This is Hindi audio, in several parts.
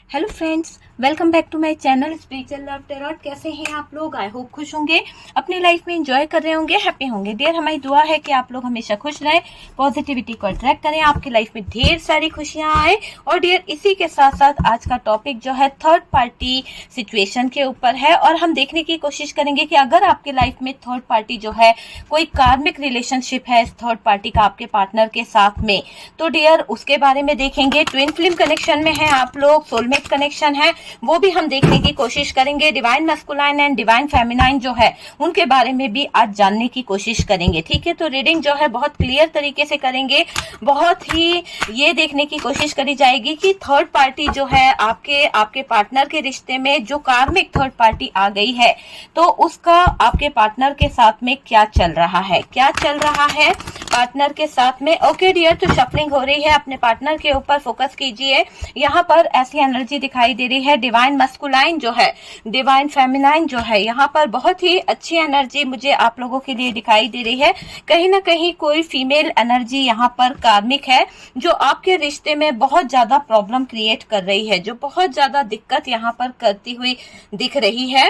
Hello friends, welcome back to my channel spiritual love tarot. कैसे हैं आप लोग? आई होप खुश होंगे, अपनी लाइफ में एंजॉय कर रहे होंगे, हैप्पी होंगे। डियर, हमारी दुआ है कि आप लोग हमेशा खुश रहें, पॉजिटिविटी को अट्रैक्ट करें, आपकी लाइफ में ढेर सारी खुशियां आए। और डियर, इसी के साथ साथ आज का टॉपिक जो है थर्ड पार्टी सिचुएशन के ऊपर है, और हम देखने की कोशिश करेंगे कि अगर आपके लाइफ में थर्ड पार्टी जो है कोई कार्मिक रिलेशनशिप है इस थर्ड पार्टी का आपके पार्टनर के साथ में, तो डियर उसके बारे में देखेंगे। ट्विन फ्लेम कनेक्शन में है आप लोग, सोलमेट कनेक्शन है, वो भी हम देखने की कोशिश करेंगे। Divine masculine and divine feminine जो है उनके बारे में भी आज जानने की कोशिश करेंगे। ठीक है, तो रीडिंग जो है बहुत क्लियर तरीके से करेंगे। बहुत ही ये देखने की कोशिश करी जाएगी कि थर्ड पार्टी जो है आपके पार्टनर के रिश्ते में जो कार्मिक थर्ड पार्टी आ गई है, तो उसका आपके पार्टनर के साथ में क्या चल रहा है, क्या चल रहा है पार्टनर के साथ में। ओके डियर, तो शफलिंग हो रही है, अपने पार्टनर के ऊपर फोकस कीजिए। यहाँ पर ऐसी एनर्जी दिखाई दे रही है, डिवाइन मस्कुलाइन जो है, डिवाइन फेमिनाइन जो है, यहाँ पर बहुत ही अच्छी एनर्जी मुझे आप लोगों के लिए दिखाई दे रही है। कहीं ना कहीं कोई फीमेल एनर्जी यहाँ पर कार्मिक है जो आपके रिश्ते में बहुत ज्यादा प्रॉब्लम क्रिएट कर रही है, जो बहुत ज्यादा दिक्कत यहाँ पर करती हुई दिख रही है।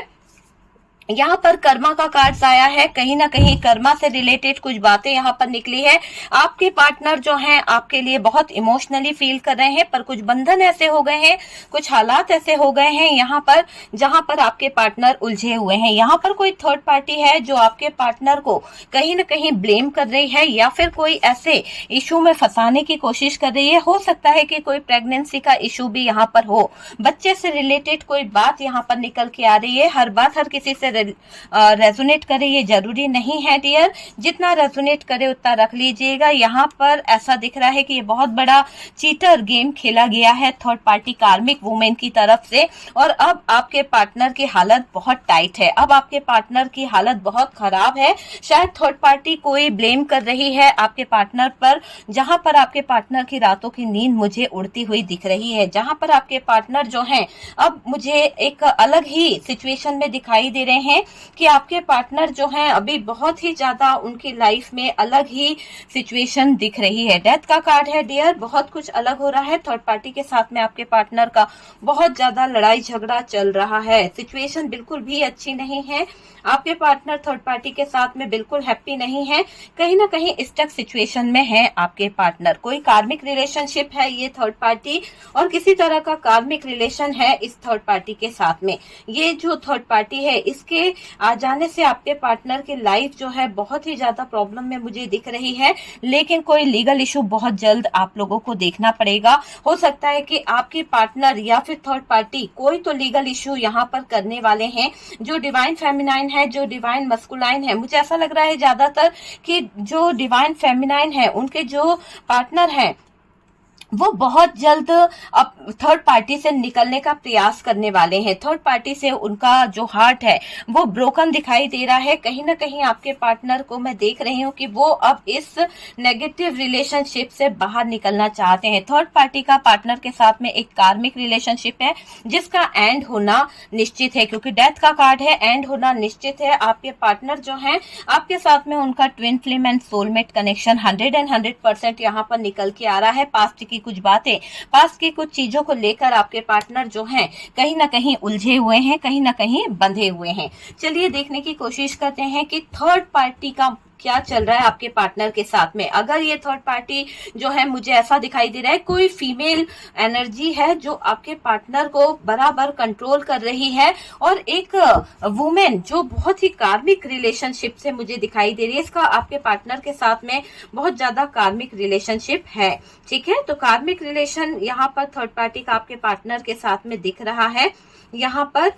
यहाँ पर कर्मा का कार्ड्स आया है, कहीं ना कहीं कर्मा से रिलेटेड कुछ बातें यहाँ पर निकली है। आपके पार्टनर जो हैं आपके लिए बहुत इमोशनली फील कर रहे हैं, पर कुछ बंधन ऐसे हो गए हैं, कुछ हालात ऐसे हो गए हैं यहाँ पर जहां पर आपके पार्टनर उलझे हुए हैं। यहाँ पर कोई थर्ड पार्टी है जो आपके पार्टनर को कहीं ना कहीं ब्लेम कर रही है, या फिर कोई ऐसे इशू में फंसाने की कोशिश कर रही है। हो सकता है कि कोई प्रेगनेंसी का इशू भी यहाँ पर हो, बच्चे से रिलेटेड कोई बात यहाँ पर निकल के आ रही है। हर बात हर किसी से रेजोनेट करे ये जरूरी नहीं है डियर, जितना रेजोनेट करे उतना रख लीजिएगा। यहाँ पर ऐसा दिख रहा है कि ये बहुत बड़ा चीटर गेम खेला गया है थर्ड पार्टी कार्मिक वुमेन की तरफ से, और अब आपके पार्टनर की हालत बहुत टाइट है, अब आपके पार्टनर की हालत बहुत खराब है। शायद थर्ड पार्टी कोई ब्लेम कर रही है आपके पार्टनर पर, जहां पर आपके पार्टनर की रातों की नींद मुझे उड़ती हुई दिख रही है, जहां पर आपके पार्टनर जो हैं अब मुझे एक अलग ही सिचुएशन में दिखाई दे रहे हैं कि आपके पार्टनर जो हैं अभी बहुत ही ज्यादा उनकी लाइफ में अलग ही सिचुएशन दिख रही है। डेथ का कार्ड है डियर, बहुत कुछ अलग हो रहा है। थर्ड पार्टी के साथ में आपके पार्टनर का बहुत ज्यादा लड़ाई झगड़ा चल रहा है, सिचुएशन बिल्कुल भी अच्छी नहीं है। आपके पार्टनर थर्ड पार्टी के साथ में बिल्कुल हैप्पी नहीं है, कहीं ना कहीं स्टक सिचुएशन में है आपके पार्टनर। कोई कार्मिक रिलेशनशिप है ये थर्ड पार्टी, और किसी तरह का कार्मिक रिलेशन है इस थर्ड पार्टी के साथ में। ये जो थर्ड पार्टी है इसके आ जाने से आपके पार्टनर की लाइफ जो है बहुत ही ज्यादा प्रॉब्लम में मुझे दिख रही है, लेकिन कोई लीगल इशू बहुत जल्द आप लोगों को देखना पड़ेगा। हो सकता है कि आपके पार्टनर या फिर थर्ड पार्टी कोई तो लीगल इशू यहाँ पर करने वाले हैं। जो डिवाइन फेमिनाइन है, जो डिवाइन मस्कुलाइन है, मुझे ऐसा लग रहा है ज्यादातर कि जो डिवाइन फेमिनाइन है उनके जो पार्टनर हैं वो बहुत जल्द अब थर्ड पार्टी से निकलने का प्रयास करने वाले हैं। थर्ड पार्टी से उनका जो हार्ट है वो ब्रोकन दिखाई दे रहा है। कहीं ना कहीं आपके पार्टनर को मैं देख रही हूँ कि वो अब इस नेगेटिव रिलेशनशिप से बाहर निकलना चाहते हैं। थर्ड पार्टी का पार्टनर के साथ में एक कार्मिक रिलेशनशिप है जिसका एंड होना निश्चित है, क्योंकि डेथ का कार्ड है, एंड होना निश्चित है। आपके पार्टनर जो है आपके साथ में उनका twin flame and soulmate connection 100% यहाँ पर निकल के आ रहा है। पास्ट की कुछ बातें, पास्ट की कुछ चीजों को लेकर आपके पार्टनर जो हैं कहीं ना कहीं उलझे हुए हैं, कहीं ना कहीं बंधे हुए हैं। चलिए देखने की कोशिश करते हैं कि थर्ड पार्टी का क्या चल रहा है आपके पार्टनर के साथ में। अगर ये थर्ड पार्टी जो है, मुझे ऐसा दिखाई दे रहा है कोई फीमेल एनर्जी है जो आपके पार्टनर को बराबर कंट्रोल कर रही है, और एक वुमेन जो बहुत ही कार्मिक रिलेशनशिप से मुझे दिखाई दे रही है। इसका आपके पार्टनर के साथ में बहुत ज्यादा कार्मिक रिलेशनशिप है। ठीक है, तो कार्मिक रिलेशन यहाँ पर थर्ड पार्टी का आपके पार्टनर के साथ में दिख रहा है। यहाँ पर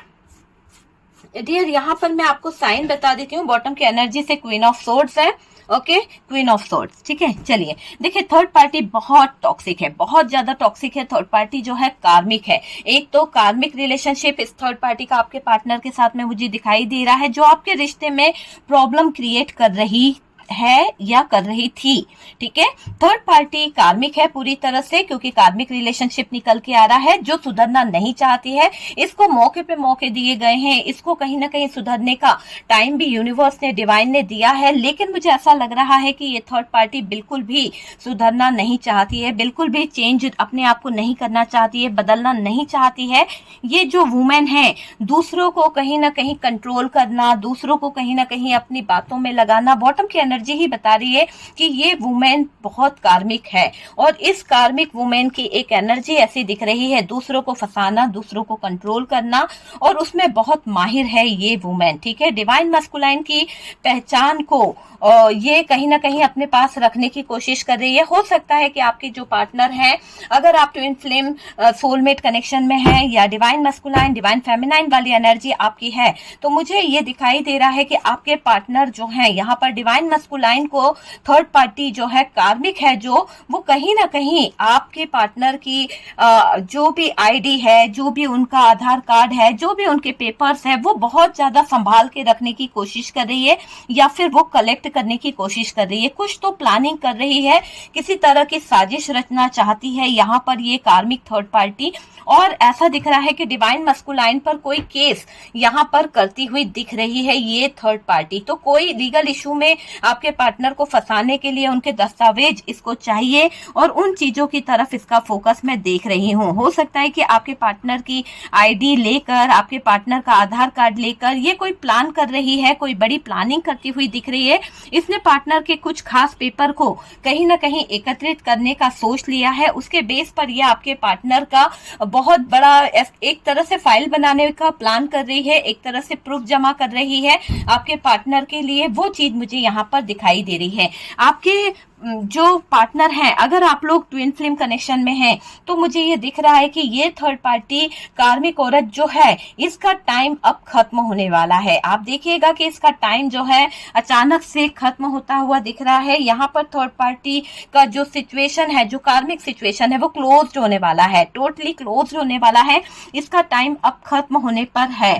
डियर, यहाँ पर मैं आपको साइन बता देती हूँ। बॉटम की एनर्जी से क्वीन ऑफ सोर्ड्स है। Okay, queen of swords. ठीक है, चलिए देखिए, थर्ड पार्टी बहुत टॉक्सिक है, बहुत ज्यादा टॉक्सिक है। थर्ड पार्टी जो है कार्मिक है। एक तो कार्मिक रिलेशनशिप इस थर्ड पार्टी का आपके पार्टनर के साथ में मुझे दिखाई दे रहा है, जो आपके रिश्ते में प्रॉब्लम क्रिएट कर रही है या कर रही थी। ठीक है, थर्ड पार्टी कार्मिक है पूरी तरह से, क्योंकि कार्मिक रिलेशनशिप निकल के आ रहा है, जो सुधरना नहीं चाहती है। इसको मौके पे मौके दिए गए हैं, इसको कहीं ना कहीं सुधरने का टाइम भी यूनिवर्स ने, डिवाइन ने दिया है, लेकिन मुझे ऐसा लग रहा है कि ये थर्ड पार्टी बिल्कुल भी सुधरना नहीं चाहती है, बिल्कुल भी चेंज अपने आप को नहीं करना चाहती है, बदलना नहीं चाहती है। ये जो वुमेन है, दूसरों को कहीं ना कहीं कंट्रोल करना, दूसरों को कहीं ना कहीं अपनी बातों में लगाना, बॉटम की एनर्जी ही बता रही है कि ये वुमेन बहुत कार्मिक है। और इस कार्मिक वुमेन की एक एनर्जी ऐसी दिख रही है, दूसरों को फंसाना, दूसरों को कंट्रोल करना, और उसमें बहुत माहिर है ये वुमेन। ठीक है, डिवाइन मस्कुलाइन की पहचान को ये कहीं ना कहीं अपने पास रखने की कोशिश कर रही है। हो सकता है कि आपके जो पार्टनर हैं, अगर आप ट्विन फ्लेम सोलमेट कनेक्शन में हैं या डिवाइन मस्कुलाइन, डिवाइन फेमिनाइन वाली एनर्जी आपकी है, तो मुझे ये दिखाई दे रहा है कि आपके पार्टनर जो हैं, यहाँ पर डिवाइन मस्कुलाइन को थर्ड पार्टी जो है, कार्मिक है जो, वो कहीं ना कहीं आपके पार्टनर की जो भी आईडी है, जो भी उनका आधार कार्ड है, जो भी उनके पेपर्स है, वो बहुत ज्यादा संभाल के रखने की कोशिश कर रही है, या फिर वो कलेक्ट करने की कोशिश कर रही है। कुछ तो प्लानिंग कर रही है, किसी तरह की साजिश रचना चाहती है यहाँ पर ये कार्मिक थर्ड पार्टी। और ऐसा दिख रहा है कि डिवाइन मस्कुलाइन पर कोई केस यहाँ पर करती हुई दिख रही है ये थर्ड पार्टी। तो कोई लीगल इशू में आपके पार्टनर को फंसाने के लिए उनके दस्तावेज इसको चाहिए, और उन चीजों की तरफ इसका फोकस मैं देख रही हूँ। हो सकता है कि आपके पार्टनर की आईडी लेकर, आपके पार्टनर का आधार कार्ड लेकर ये कोई प्लान कर रही है, कोई बड़ी प्लानिंग करती हुई दिख रही है। इसने पार्टनर के कुछ खास पेपर को कहीं ना कहीं एकत्रित करने का सोच लिया है, उसके बेस पर यह आपके पार्टनर का बहुत बड़ा एक तरह से फाइल बनाने का प्लान कर रही है, एक तरह से प्रूफ जमा कर रही है आपके पार्टनर के लिए। वो चीज मुझे यहाँ पर दिखाई दे रही है। आपके जो पार्टनर हैं, अगर आप लोग ट्विन फ्लेम कनेक्शन में हैं, तो मुझे ये दिख रहा है कि ये थर्ड पार्टी कार्मिक औरत जो है, इसका टाइम अब खत्म होने वाला है। आप देखिएगा कि इसका टाइम जो है अचानक से खत्म होता हुआ दिख रहा है। यहाँ पर थर्ड पार्टी का जो सिचुएशन है, जो कार्मिक सिचुएशन है, वो क्लोज होने वाला है, टोटली क्लोज होने वाला है। इसका टाइम अब खत्म होने पर है।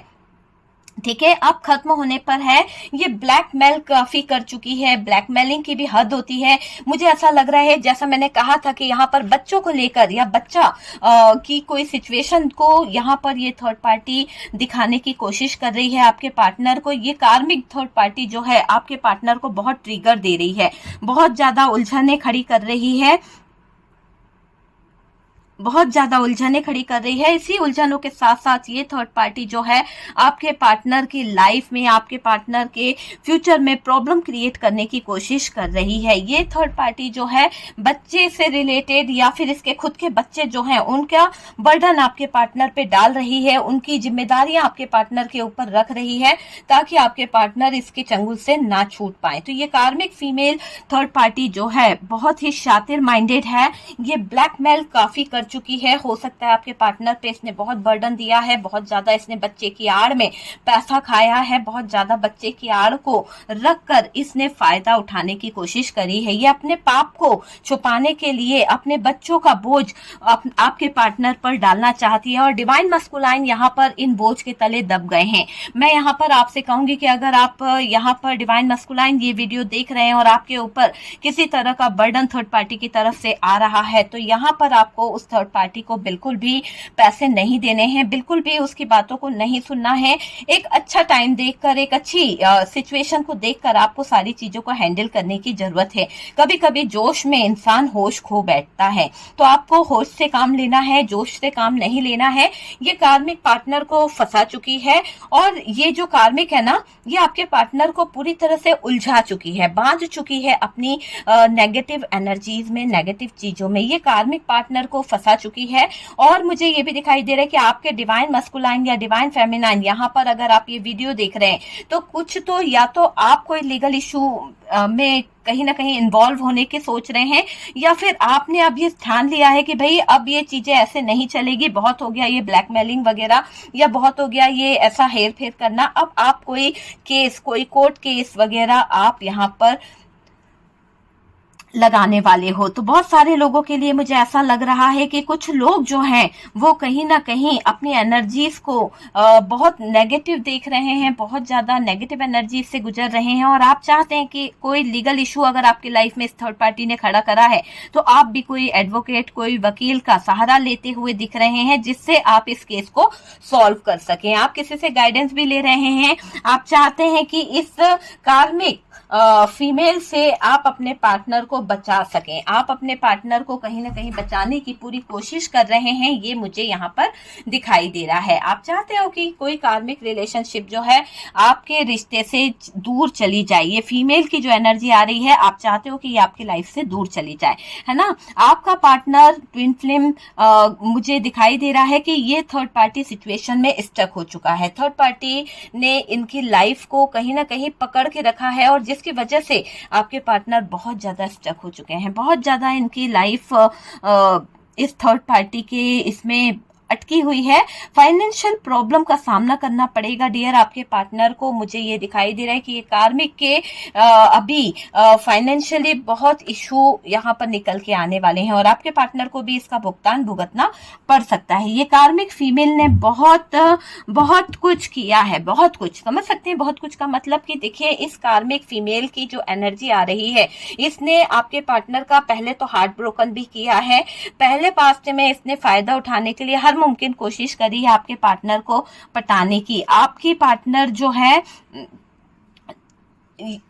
ठीक है, अब खत्म होने पर है। ये ब्लैकमेल काफी कर चुकी है, ब्लैकमेलिंग की भी हद होती है। मुझे ऐसा लग रहा है, जैसा मैंने कहा था कि यहाँ पर बच्चों को लेकर या बच्चा की कोई सिचुएशन को यहाँ पर ये थर्ड पार्टी दिखाने की कोशिश कर रही है आपके पार्टनर को। ये कार्मिक थर्ड पार्टी जो है आपके पार्टनर को बहुत ट्रिगर दे रही है, बहुत ज्यादा उलझने खड़ी कर रही है, बहुत ज्यादा उलझने खड़ी कर रही है। इसी उलझनों के साथ साथ ये थर्ड पार्टी जो है आपके पार्टनर की लाइफ में, आपके पार्टनर के फ्यूचर में प्रॉब्लम क्रिएट करने की कोशिश कर रही है। ये थर्ड पार्टी जो है बच्चे से रिलेटेड या फिर इसके खुद के बच्चे जो हैं, उनका बर्डन आपके पार्टनर पे डाल रही है, उनकी जिम्मेदारियां आपके पार्टनर के ऊपर रख रही है, ताकि आपके पार्टनर इसके चंगुल से ना छूट पाए। तो ये कार्मिक फीमेल थर्ड पार्टी जो है बहुत ही शातिर माइंडेड है। ये ब्लैकमेल काफी कर चुकी है। हो सकता है आपके पार्टनर पे इसने बहुत बर्डन दिया है, बहुत ज्यादा इसने बच्चे की आड़ में पैसा खाया है, बहुत ज्यादा बच्चे की आड़ को रखकर इसने फायदा उठाने की कोशिश करी है। ये अपने पाप को छुपाने के लिए अपने बच्चों का बोझ आपके पार्टनर पर डालना चाहती है, और डिवाइन मस्कुलाइन यहाँ पर इन बोझ के तले दब गए हैं। मैं यहाँ पर आपसे कहूंगी कि अगर आप यहाँ पर डिवाइन मस्कुलाइन ये वीडियो देख रहे हैं और आपके ऊपर किसी तरह का बर्डन थर्ड पार्टी की तरफ से आ रहा है, तो यहाँ पर आपको उस थर्ड पार्टी को बिल्कुल भी पैसे नहीं देने हैं, बिल्कुल भी उसकी बातों को नहीं सुनना है। एक अच्छा टाइम देखकर, एक अच्छी सिचुएशन को देखकर आपको सारी चीजों को हैंडल करने की जरूरत है। कभी कभी जोश में इंसान होश खो बैठता है, तो आपको होश से काम लेना है, जोश से काम नहीं लेना है। ये कार्मिक पार्टनर को फंसा चुकी है, और ये जो कार्मिक है ना, ये आपके पार्टनर को पूरी तरह से उलझा चुकी है, बांध चुकी है अपनी नेगेटिव एनर्जीज में, नेगेटिव चीजों में। ये कार्मिक पार्टनर को फंसा चुकी है। और मुझे ये भी दिखाई दे रहा है कि आपके डिवाइन मस्कुलाइन या डिवाइन फेमिनाइन, यहाँ पर अगर आप ये वीडियो देख रहे हैं, तो कुछ तो या तो आप कोई लीगल इशू में कहीं ना कहीं इन्वॉल्व होने के सोच रहे हैं, या फिर आपने अब ये ठान लिया है कि भाई अब ये चीजें ऐसे नहीं चलेगी, बहुत हो गया ये ब्लैकमेलिंग वगैरह, या बहुत हो गया ये ऐसा हेर फेर करना। अब आप कोई केस, कोई कोर्ट केस वगैरह आप यहाँ पर लगाने वाले हो। तो बहुत सारे लोगों के लिए मुझे ऐसा लग रहा है कि कुछ लोग जो हैं वो कहीं ना कहीं अपनी एनर्जीज को बहुत नेगेटिव देख रहे हैं, बहुत ज्यादा नेगेटिव एनर्जी से गुजर रहे हैं, और आप चाहते हैं कि कोई लीगल इशू अगर आपकी लाइफ में इस थर्ड पार्टी ने खड़ा करा है तो आप भी कोई एडवोकेट, कोई वकील का सहारा लेते हुए दिख रहे हैं जिससे आप इस केस को सॉल्व कर सकें। आप किसी से गाइडेंस भी ले रहे हैं। आप चाहते हैं कि इस कार्मिक फीमेल से आप अपने पार्टनर को बचा सकें, आप अपने पार्टनर को कहीं ना कहीं बचाने की पूरी कोशिश कर रहे हैं, ये मुझे यहाँ पर दिखाई दे रहा है। आप चाहते हो कि कोई कार्मिक रिलेशनशिप जो है आपके रिश्ते से दूर चली जाए। ये फीमेल की जो एनर्जी आ रही है, आप चाहते हो कि ये आपकी लाइफ से दूर चली जाए, है ना। आपका पार्टनर ट्विन फ्लेम मुझे दिखाई दे रहा है कि ये थर्ड पार्टी सिचुएशन में स्टक हो चुका है। थर्ड पार्टी ने इनकी लाइफ को कहीं ना कहीं पकड़ के रखा है और जिसकी वजह से आपके पार्टनर बहुत ज्यादा स्टक हो चुके हैं, बहुत ज्यादा इनकी लाइफ इस थर्ड पार्टी के इसमें अटकी हुई है। फाइनेंशियल प्रॉब्लम का सामना करना पड़ेगा डियर आपके पार्टनर को। मुझे ये दिखाई दे रहा है कि ये कार्मिक के अभी फाइनेंशियली बहुत इशू यहाँ पर निकल के आने वाले हैं और आपके पार्टनर को भी इसका भुगतान भुगतना पड़ सकता है। ये कार्मिक फीमेल ने बहुत कुछ किया है, बहुत कुछ, समझ सकते हैं बहुत कुछ का मतलब कि देखिए इस कार्मिक फीमेल की जो एनर्जी आ रही है, इसने आपके पार्टनर का पहले तो हार्ट ब्रोकन भी किया है, पहले पास्ट में इसने फायदा उठाने के लिए हर मुमकिन कोशिश करी है आपके पार्टनर को पटाने की। आपकी पार्टनर जो है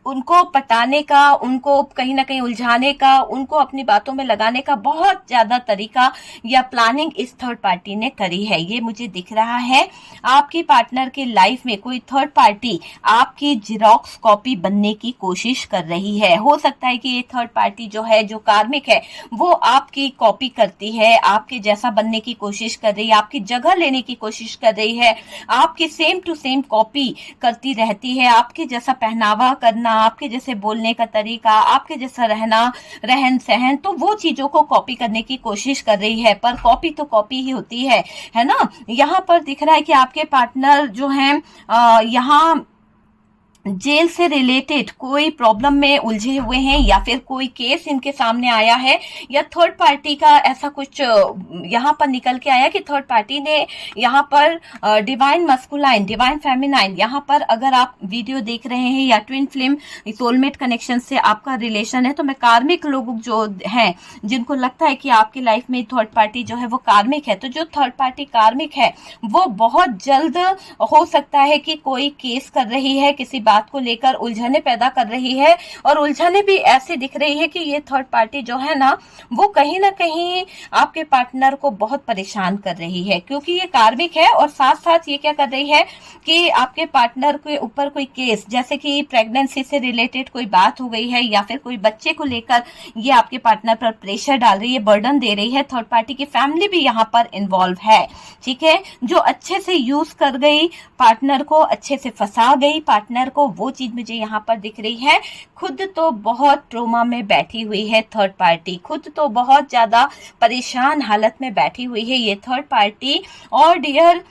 उनको पटाने का, उनको कहीं ना कहीं उलझाने का, उनको अपनी बातों में लगाने का बहुत ज्यादा तरीका या प्लानिंग इस थर्ड पार्टी ने करी है, ये मुझे दिख रहा है। आपकी पार्टनर के लाइफ में कोई थर्ड पार्टी आपकी जिरोक्स कॉपी बनने की कोशिश कर रही है। हो सकता है कि ये थर्ड पार्टी जो है, जो कार्मिक है, वो आपकी कॉपी करती है, आपके जैसा बनने की कोशिश कर रही है, आपकी जगह लेने की कोशिश कर रही है, आपकी सेम टू सेम कॉपी करती रहती है, आपके जैसा पहनावा करना, आपके जैसे बोलने का तरीका, आपके जैसा रहना, रहन सहन, तो वो चीजों को कॉपी करने की कोशिश कर रही है। पर कॉपी तो कॉपी ही होती है ना। यहाँ पर दिख रहा है कि आपके पार्टनर जो हैं यहाँ जेल से रिलेटेड कोई प्रॉब्लम में उलझे हुए हैं या फिर कोई केस इनके सामने आया है, या थर्ड पार्टी का ऐसा कुछ यहाँ पर निकल के आया कि थर्ड पार्टी ने यहाँ पर डिवाइन मस्कुलाइन, डिवाइन फेमिनाइन, यहाँ पर अगर आप वीडियो देख रहे हैं या ट्विन फ्लेम सोलमेट कनेक्शन से आपका रिलेशन है, तो मैं कार्मिक लोग जो हैं जिनको लगता है कि आपकी लाइफ में थर्ड पार्टी जो है वो कार्मिक है, तो जो थर्ड पार्टी कार्मिक है वो बहुत जल्द हो सकता है कि कोई केस कर रही है, किसी बात को लेकर उलझने पैदा कर रही है, और उलझने भी ऐसे दिख रही है कि ये थर्ड पार्टी जो है ना वो कहीं ना कहीं आपके पार्टनर को बहुत परेशान कर रही है, क्योंकि ये कार्मिक है और साथ साथ ये क्या कर रही है कि आपके पार्टनर के ऊपर कोई केस, जैसे कि प्रेगनेंसी से रिलेटेड कोई बात हो गई है या फिर कोई बच्चे को लेकर ये आपके पार्टनर पर प्रेशर डाल रही है, बर्डन दे रही है। थर्ड पार्टी की फैमिली भी यहाँ पर इन्वॉल्व है, ठीक है, जो अच्छे से यूज कर गई पार्टनर को, अच्छे से फंसा गई पार्टनर को, वो चीज मुझे यहाँ पर दिख रही है। खुद तो बहुत ट्रोमा में बैठी हुई है थर्ड पार्टी, खुद तो बहुत ज्यादा परेशान हालत में बैठी हुई है ये थर्ड पार्टी। और डियर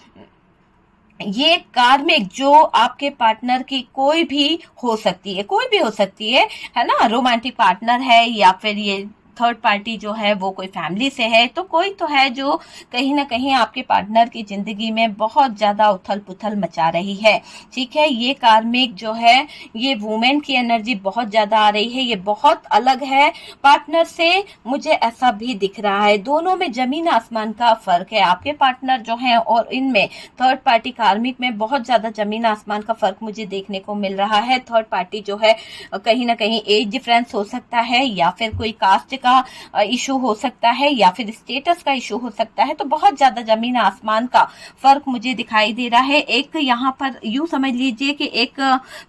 ये कार्मिक जो आपके पार्टनर की कोई भी हो सकती है, कोई भी हो सकती है ना, रोमांटिक पार्टनर है या फिर ये थर्ड पार्टी जो है वो कोई फैमिली से है, तो कोई तो है जो कहीं ना कहीं आपके पार्टनर की जिंदगी में बहुत ज्यादा उथल पुथल मचा रही है, ठीक है। ये कार्मिक जो है, ये वुमेन की एनर्जी बहुत ज्यादा आ रही है, ये बहुत अलग है पार्टनर से, मुझे ऐसा भी दिख रहा है। दोनों में जमीन आसमान का फर्क है, आपके पार्टनर जो है और इनमें थर्ड पार्टी कार्मिक में बहुत ज्यादा जमीन आसमान का फर्क मुझे देखने को मिल रहा है। थर्ड पार्टी जो है कहीं ना कहीं एज डिफरेंस हो सकता है, या फिर कोई कास्ट का इशू हो सकता है, या फिर स्टेटस का इशू हो सकता है, तो बहुत ज्यादा जमीन आसमान का फर्क मुझे दिखाई दे रहा है। एक यहाँ पर यूं समझ लीजिए कि एक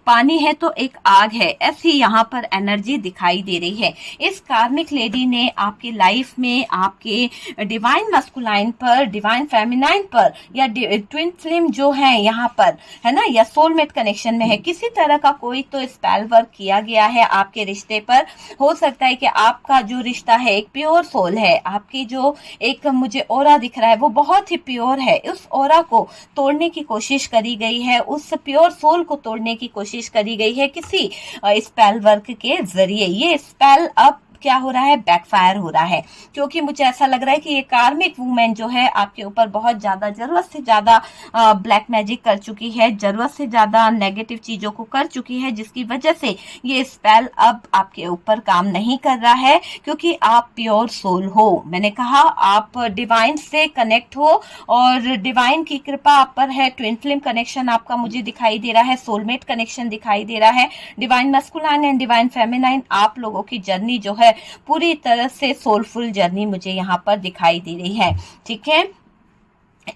पानी है तो एक आग है, ऐसी यहाँ पर एनर्जी दिखाई दे रही है। इस कार्मिक लेडी ने आपके लाइफ में आपके डिवाइन मस्कुलाइन पर, डिवाइन फेमिनाइन पर, या ट्विन फ्लेम जो है यहाँ पर, है ना, या सोलमेट कनेक्शन में है, किसी तरह का कोई तो स्पेल वर्क किया गया है आपके रिश्ते पर। हो सकता है कि आपका जो रिश्ता है एक प्योर सोल है, आपकी जो एक मुझे ओरा दिख रहा है वो बहुत ही प्योर है, उस ओरा को तोड़ने की कोशिश करी गई है, उस प्योर सोल को तोड़ने की कोशिश करी गई है किसी स्पेल वर्क के जरिए। ये स्पेल अब क्या हो रहा है, बैकफायर हो रहा है, क्योंकि मुझे ऐसा लग रहा है कि ये कार्मिक वूमेन जो है आपके ऊपर बहुत ज्यादा, जरूरत से ज्यादा ब्लैक मैजिक कर चुकी है, जरूरत से ज्यादा नेगेटिव चीजों को कर चुकी है, जिसकी वजह से ये स्पेल अब आपके ऊपर काम नहीं कर रहा है, क्योंकि आप प्योर सोल हो। मैंने कहा आप डिवाइन से कनेक्ट हो और डिवाइन की कृपा आप पर है। ट्विन फ्लेम कनेक्शन आपका मुझे दिखाई दे रहा है, सोलमेट कनेक्शन दिखाई दे रहा है, divine masculine and divine feminine. आप लोगों की जर्नी जो है पूरी तरह से सोलफुल जर्नी मुझे यहाँ पर दिखाई दे रही है। ठीक है,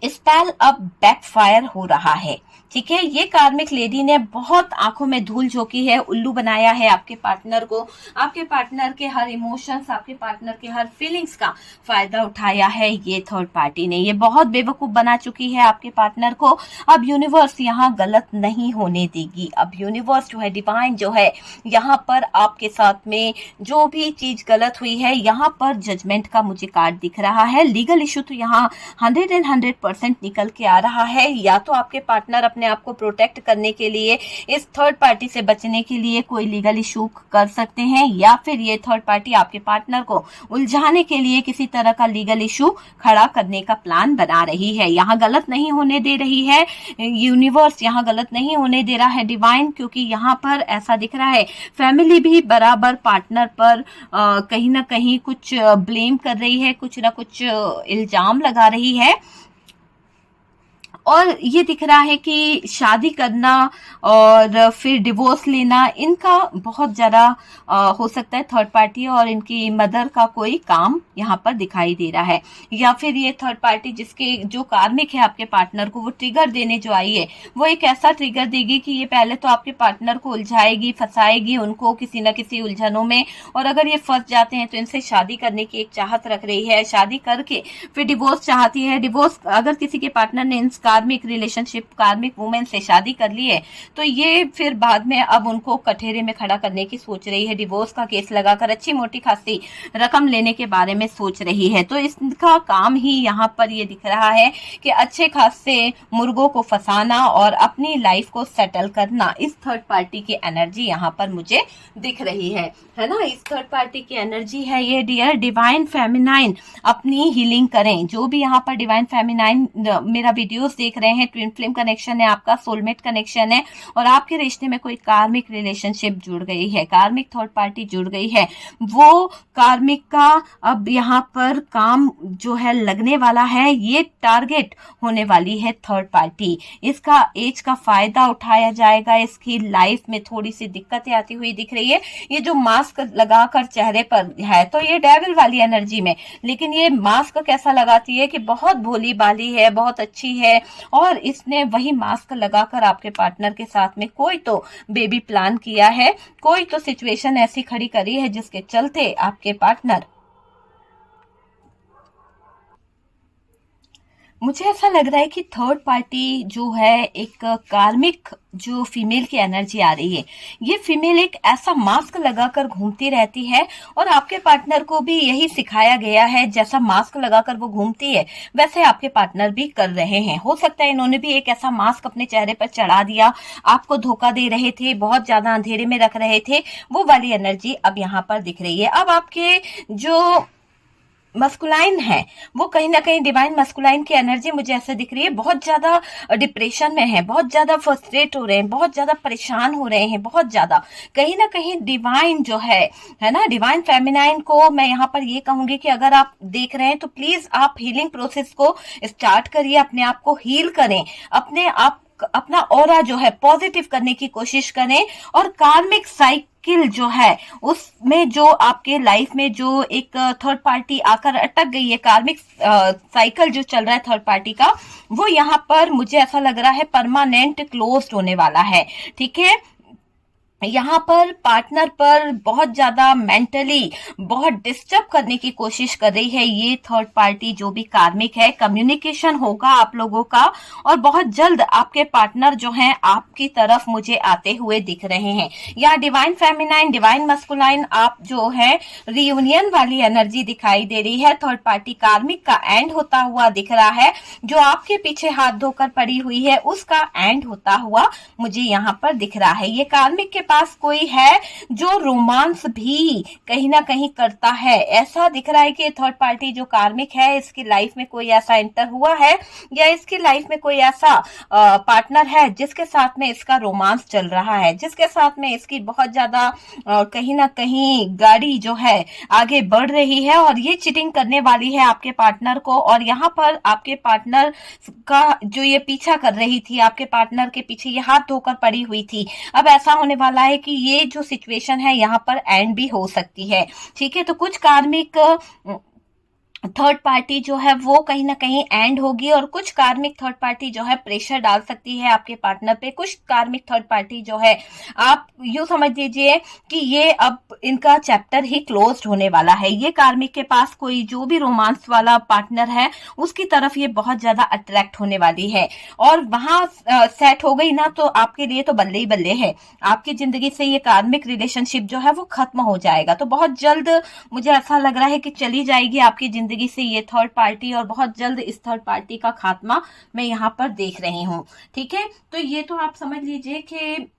स्पेल अब बैकफायर हो रहा है। ठीक है, ये कार्मिक लेडी ने बहुत आंखों में धूल झोंकी है, उल्लू बनाया है आपके पार्टनर को, आपके पार्टनर के हर इमोशंस, आपके पार्टनर के हर फीलिंग्स का फायदा उठाया है ये थर्ड पार्टी ने। ये बहुत बेवकूफ बना चुकी है आपके पार्टनर को। अब यूनिवर्स यहाँ गलत नहीं होने देगी। अब यूनिवर्स जो है, डिवाइन जो है, यहाँ पर आपके साथ में जो भी चीज गलत हुई है, यहाँ पर जजमेंट का मुझे कार्ड दिख रहा है। लीगल इशू तो यहाँ 100% निकल के आ रहा है। या तो आपके पार्टनर अपने आप को प्रोटेक्ट करने के लिए, इस थर्ड पार्टी से बचने के लिए कोई लीगल इशू कर सकते हैं, या फिर ये थर्ड पार्टी आपके पार्टनर को उलझाने के लिए किसी तरह का लीगल इशू खड़ा करने का प्लान बना रही है। यहाँ गलत नहीं होने दे रही है यूनिवर्स, यहाँ गलत नहीं होने दे रहा है डिवाइन, क्योंकि यहाँ पर ऐसा दिख रहा है फैमिली भी बराबर पार्टनर पर कहीं ना कहीं कुछ ब्लेम कर रही है, कुछ ना कुछ इल्जाम लगा रही है। और ये दिख रहा है कि शादी करना और फिर डिवोर्स लेना, इनका बहुत ज्यादा हो सकता है थर्ड पार्टी और इनकी मदर का कोई काम यहाँ पर दिखाई दे रहा है। या फिर ये थर्ड पार्टी जिसके जो कार्मिक है आपके पार्टनर को, वो ट्रिगर देने जो आई है, वो एक ऐसा ट्रिगर देगी कि ये पहले तो आपके पार्टनर को उलझाएगी, फंसाएगी उनको किसी न किसी उलझनों में, और अगर ये फंस जाते हैं तो इनसे शादी करने की एक चाहत रख रही है, शादी करके फिर डिवोर्स चाहती है। डिवोर्स, अगर किसी के पार्टनर ने कार्मिक रिलेशनशिप, कार्मिक वुमेन से शादी कर ली है, तो ये फिर बाद में अब उनको कठेरे में खड़ा करने की सोच रही है, डिवोर्स का केस लगाकर अच्छी मोटी खासी रकम लेने के बारे में सोच रही है। तो इसका काम ही यहाँ पर ये दिख रहा है कि अच्छे खासे मुर्गों को फंसाना और अपनी लाइफ को सेटल करना। इस थर्ड पार्टी की एनर्जी यहाँ पर मुझे दिख रही है ना। इस थर्ड पार्टी की एनर्जी है ये डियर डिवाइन फेमिनाइन अपनी हीलिंग करें। जो भी यहाँ पर डिवाइन फेमिनाइन मेरा वीडियोस देख रहे हैं, ट्विन फ्लेम कनेक्शन है आपका, सोलमेट कनेक्शन है, और आपके रिश्ते में कोई कार्मिक रिलेशनशिप जुड़ गई है, कार्मिक थर्ड पार्टी जुड़ गई है, वो कार्मिक का अब यहाँ पर काम जो है लगने वाला है। ये टारगेट होने वाली है थर्ड पार्टी। इसका एज का फायदा उठाया जाएगा। इसकी लाइफ में थोड़ी सी दिक्कतें आती हुई दिख रही है। ये जो मास्क लगाकर चेहरे पर है, तो ये डेविल वाली एनर्जी में, लेकिन ये मास्क कैसा लगाती है कि बहुत भोली भाली है, बहुत अच्छी है, और इसने वही मास्क लगाकर आपके पार्टनर के साथ में कोई तो बेबी प्लान किया है, कोई तो सिचुएशन ऐसी खड़ी करी है जिसके चलते आपके पार्टनर, मुझे ऐसा लग रहा है कि थर्ड पार्टी जो है, एक कार्मिक जो फीमेल की एनर्जी आ रही है, ये फीमेल एक ऐसा मास्क लगाकर घूमती रहती है, और आपके पार्टनर को भी यही सिखाया गया है, जैसा मास्क लगाकर वो घूमती है वैसे आपके पार्टनर भी कर रहे हैं। हो सकता है इन्होंने भी एक ऐसा मास्क अपने चेहरे पर चढ़ा दिया, आपको धोखा दे रहे थे, बहुत ज्यादा अंधेरे में रख रहे थे, वो वाली एनर्जी अब यहाँ पर दिख रही है। अब आपके जो मस्कुलाइन है, वो कहीं ना कहीं डिवाइन मस्कुलाइन की एनर्जी मुझे ऐसे दिख रही है, बहुत ज्यादा डिप्रेशन में है, बहुत ज्यादा फ्रस्ट्रेट हो रहे हैं, बहुत ज्यादा परेशान हो रहे हैं, बहुत ज्यादा कहीं ना कहीं डिवाइन जो है ना, डिवाइन फेमिनाइन को मैं यहाँ पर ये कहूंगी कि अगर आप देख रहे हैं तो प्लीज आप हीलिंग प्रोसेस को स्टार्ट करिए, अपने आप को हील करें, अपने आप अपना ऑरा जो है पॉजिटिव करने की कोशिश करें, और कार्मिक साइकिल जो है उसमें जो आपके लाइफ में जो एक थर्ड पार्टी आकर अटक गई है, कार्मिक साइकिल जो चल रहा है थर्ड पार्टी का, वो यहाँ पर मुझे ऐसा लग रहा है परमानेंट क्लोज होने वाला है। ठीक है, यहाँ पर पार्टनर पर बहुत ज्यादा मेंटली बहुत डिस्टर्ब करने की कोशिश कर रही है ये थर्ड पार्टी जो भी कार्मिक है। कम्युनिकेशन होगा आप लोगों का, और बहुत जल्द आपके पार्टनर जो हैं आपकी तरफ मुझे आते हुए दिख रहे हैं। या डिवाइन फेमिनाइन, डिवाइन मस्कुलाइन, आप जो है रियूनियन वाली एनर्जी दिखाई दे रही है। थर्ड पार्टी कार्मिक का एंड होता हुआ दिख रहा है, जो आपके पीछे हाथ धोकर पड़ी हुई है उसका एंड होता हुआ मुझे यहाँ पर दिख रहा है। ये कार्मिक के पास कोई है जो रोमांस भी कहीं ना कहीं करता है। ऐसा दिख रहा है कि थर्ड पार्टी जो कार्मिक है, इसकी लाइफ में कोई ऐसा एंटर हुआ है या इसकी लाइफ में कोई ऐसा पार्टनर है जिसके साथ में इसका रोमांस चल रहा है, जिसके साथ में इसकी बहुत ज्यादा कहीं ना कहीं गाड़ी जो है आगे बढ़ रही है और ये चीटिंग करने वाली है आपके पार्टनर को। और यहाँ पर आपके पार्टनर का जो ये पीछा कर रही थी, आपके पार्टनर के पीछे ये हाथ धोकर पड़ी हुई थी, अब ऐसा होने वाला है कि ये जो सिचुएशन है यहाँ पर एंड भी हो सकती है। ठीक है, तो कुछ कार्मिक थर्ड पार्टी जो है वो कहीं ना कहीं एंड होगी और कुछ कार्मिक थर्ड पार्टी जो है प्रेशर डाल सकती है आपके पार्टनर पे। कुछ कार्मिक थर्ड पार्टी जो है, आप यूं समझ लीजिए कि ये अब इनका चैप्टर ही क्लोज होने वाला है। ये कार्मिक के पास कोई जो भी रोमांस वाला पार्टनर है उसकी तरफ ये बहुत ज्यादा अट्रैक्ट होने वाली है और वहां सेट हो गई ना तो आपके लिए तो बल्ले ही बल्ले है, आपकी जिंदगी से ये कार्मिक रिलेशनशिप जो है वो खत्म हो जाएगा। तो बहुत जल्द मुझे ऐसा लग रहा है कि चली जाएगी आपकी जिंदगी से ये थर्ड पार्टी और बहुत जल्द इस थर्ड पार्टी का खात्मा मैं यहाँ पर देख रही हूँ। ठीक है, तो ये तो आप समझ लीजिए कि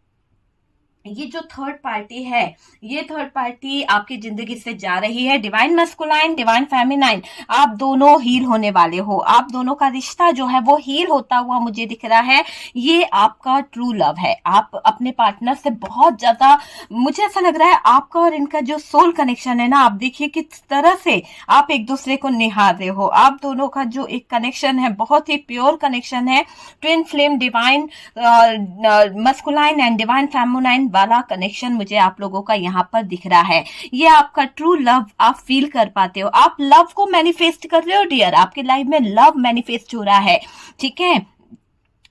ये जो थर्ड पार्टी है, ये थर्ड पार्टी आपकी जिंदगी से जा रही है। डिवाइन मस्कुलाइन, डिवाइन फेमिनाइन, आप दोनों हील होने वाले हो। आप दोनों का रिश्ता जो है वो हील होता हुआ मुझे दिख रहा है। ये आपका ट्रू लव है। आप अपने पार्टनर से बहुत ज्यादा, मुझे ऐसा लग रहा है आपका और इनका जो सोल कनेक्शन है ना, आप देखिए किस तरह से आप एक दूसरे को निहार रहे हो। आप दोनों का जो एक कनेक्शन है बहुत ही प्योर कनेक्शन है। Twin flame, divine masculine and divine feminine वाला कनेक्शन मुझे आप लोगों का यहाँ पर दिख रहा है। ये आपका ट्रू लव आप फील कर पाते हो, आप लव को मैनिफेस्ट कर रहे हो डियर। आपकी लाइफ में लव मैनिफेस्ट हो रहा है। ठीक है,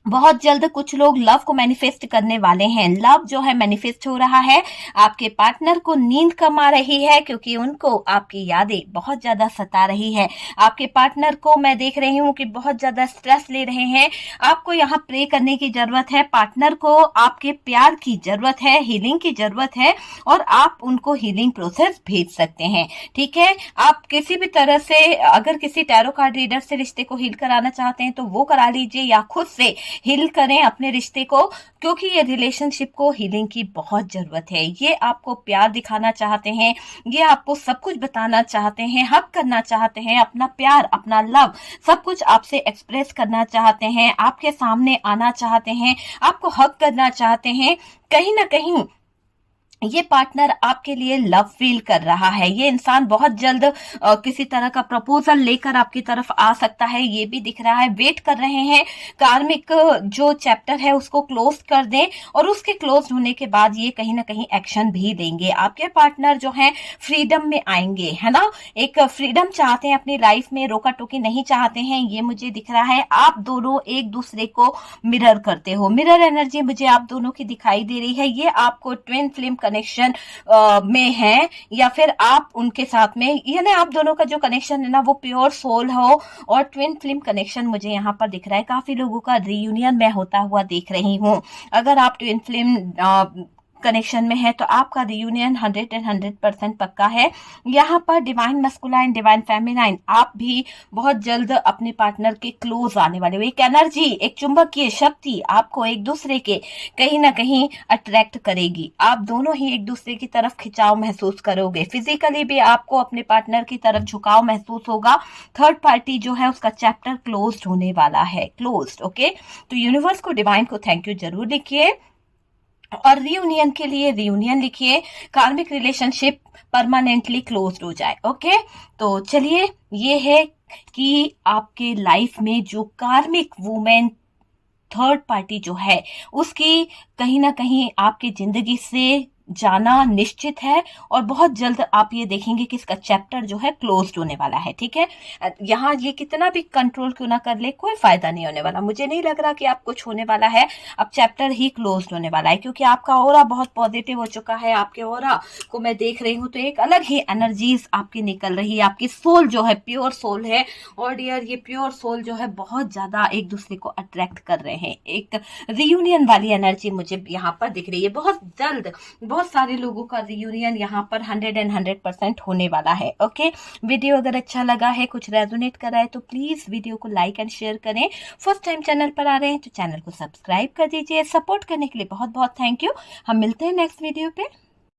बहुत जल्द कुछ लोग लव को मैनिफेस्ट करने वाले हैं। लव जो है मैनिफेस्ट हो रहा है। आपके पार्टनर को नींद कम आ रही है क्योंकि उनको आपकी यादें बहुत ज्यादा सता रही है। आपके पार्टनर को मैं देख रही हूँ कि बहुत ज्यादा स्ट्रेस ले रहे हैं। आपको यहाँ प्रे करने की जरूरत है। पार्टनर को आपके प्यार की जरूरत है, हीलिंग की जरूरत है और आप उनको हीलिंग प्रोसेस भेज सकते हैं। ठीक है, आप किसी भी तरह से अगर किसी टैरो कार्ड रीडर से रिश्ते को हील कराना चाहते हैं तो वो करा लीजिए या खुद से हील करें अपने रिश्ते को, क्योंकि ये रिलेशनशिप को हीलिंग की बहुत जरूरत है। ये आपको प्यार दिखाना चाहते हैं, ये आपको सब कुछ बताना चाहते हैं, हक करना चाहते हैं, अपना प्यार, अपना लव सब कुछ आपसे एक्सप्रेस करना चाहते हैं, आपके सामने आना चाहते हैं, आपको हक करना चाहते हैं। कहीं ना कहीं ये पार्टनर आपके लिए लव फील कर रहा है। ये इंसान बहुत जल्द किसी तरह का प्रपोजल लेकर आपकी तरफ आ सकता है, ये भी दिख रहा है। वेट कर रहे हैं कार्मिक जो चैप्टर है उसको क्लोज कर दें और उसके क्लोज होने के बाद ये कहीं ना कहीं एक्शन भी देंगे। आपके पार्टनर जो है फ्रीडम में आएंगे, है ना, एक फ्रीडम चाहते हैं अपनी लाइफ में, रोका टोकी नहीं चाहते हैं, ये मुझे दिख रहा है। आप दोनों एक दूसरे को मिरर करते हो, मिरर एनर्जी मुझे आप दोनों की दिखाई दे रही है। ये आपको ट्विन फ्लेम कनेक्शन में है या फिर आप उनके साथ में, यानी आप दोनों का जो कनेक्शन है ना वो प्योर सोल हो और ट्विन फ्लेम कनेक्शन मुझे यहाँ पर दिख रहा है। काफी लोगों का रियूनियन मैं होता हुआ देख रही हूँ। अगर आप ट्विन फ्लेम कनेक्शन में है तो आपका रियूनियन 100% पक्का है। यहाँ पर डिवाइन मस्कुलाइन, डिवाइन फेमिनाइन, आप भी बहुत जल्द अपने पार्टनर के क्लोज आने वाले हो। एक एनर्जी, एक चुंबकीय शक्ति आपको एक दूसरे के कहीं ना कहीं अट्रैक्ट करेगी। आप दोनों ही एक दूसरे की तरफ खिंचाव महसूस करोगे। फिजिकली भी आपको अपने पार्टनर की तरफ झुकाव महसूस होगा। थर्ड पार्टी जो है उसका चैप्टर क्लोज होने वाला है, क्लोज। ओके, तो यूनिवर्स को, डिवाइन को थैंक यू जरूर लिखिए और रियूनियन के लिए रियूनियन लिखिए। कार्मिक रिलेशनशिप परमानेंटली क्लोज हो जाए। ओके, तो चलिए, ये है कि आपके लाइफ में जो कार्मिक वुमेन थर्ड पार्टी जो है उसकी कहीं ना कहीं आपकी जिंदगी से जाना निश्चित है और बहुत जल्द आप ये देखेंगे कि इसका चैप्टर जो है क्लोज होने वाला है। ठीक है, यहाँ ये कितना भी कंट्रोल क्यों ना कर ले कोई फायदा नहीं होने वाला। मुझे नहीं लग रहा कि आप कुछ होने वाला है, अब चैप्टर ही क्लोज होने वाला है क्योंकि आपका ऑरा बहुत पॉजिटिव हो चुका है। आपके ऑरा को मैं देख रही हूँ तो एक अलग ही एनर्जीज आपकी निकल रही है। आपकी सोल जो है प्योर सोल है और डियर ये प्योर सोल जो है बहुत ज्यादा एक दूसरे को अट्रैक्ट कर रहे हैं। एक रियूनियन वाली एनर्जी मुझे यहाँ पर दिख रही है। बहुत जल्द बहुत सारे लोगों का रियूनियन यहाँ पर 100% होने वाला है। ओके, वीडियो अगर अच्छा लगा है, कुछ रेजोनेट करा है तो प्लीज़ वीडियो को लाइक एंड शेयर करें। फर्स्ट टाइम चैनल पर आ रहे हैं तो चैनल को सब्सक्राइब कर दीजिए। सपोर्ट करने के लिए बहुत बहुत थैंक यू। हम मिलते हैं नेक्स्ट वीडियो पे।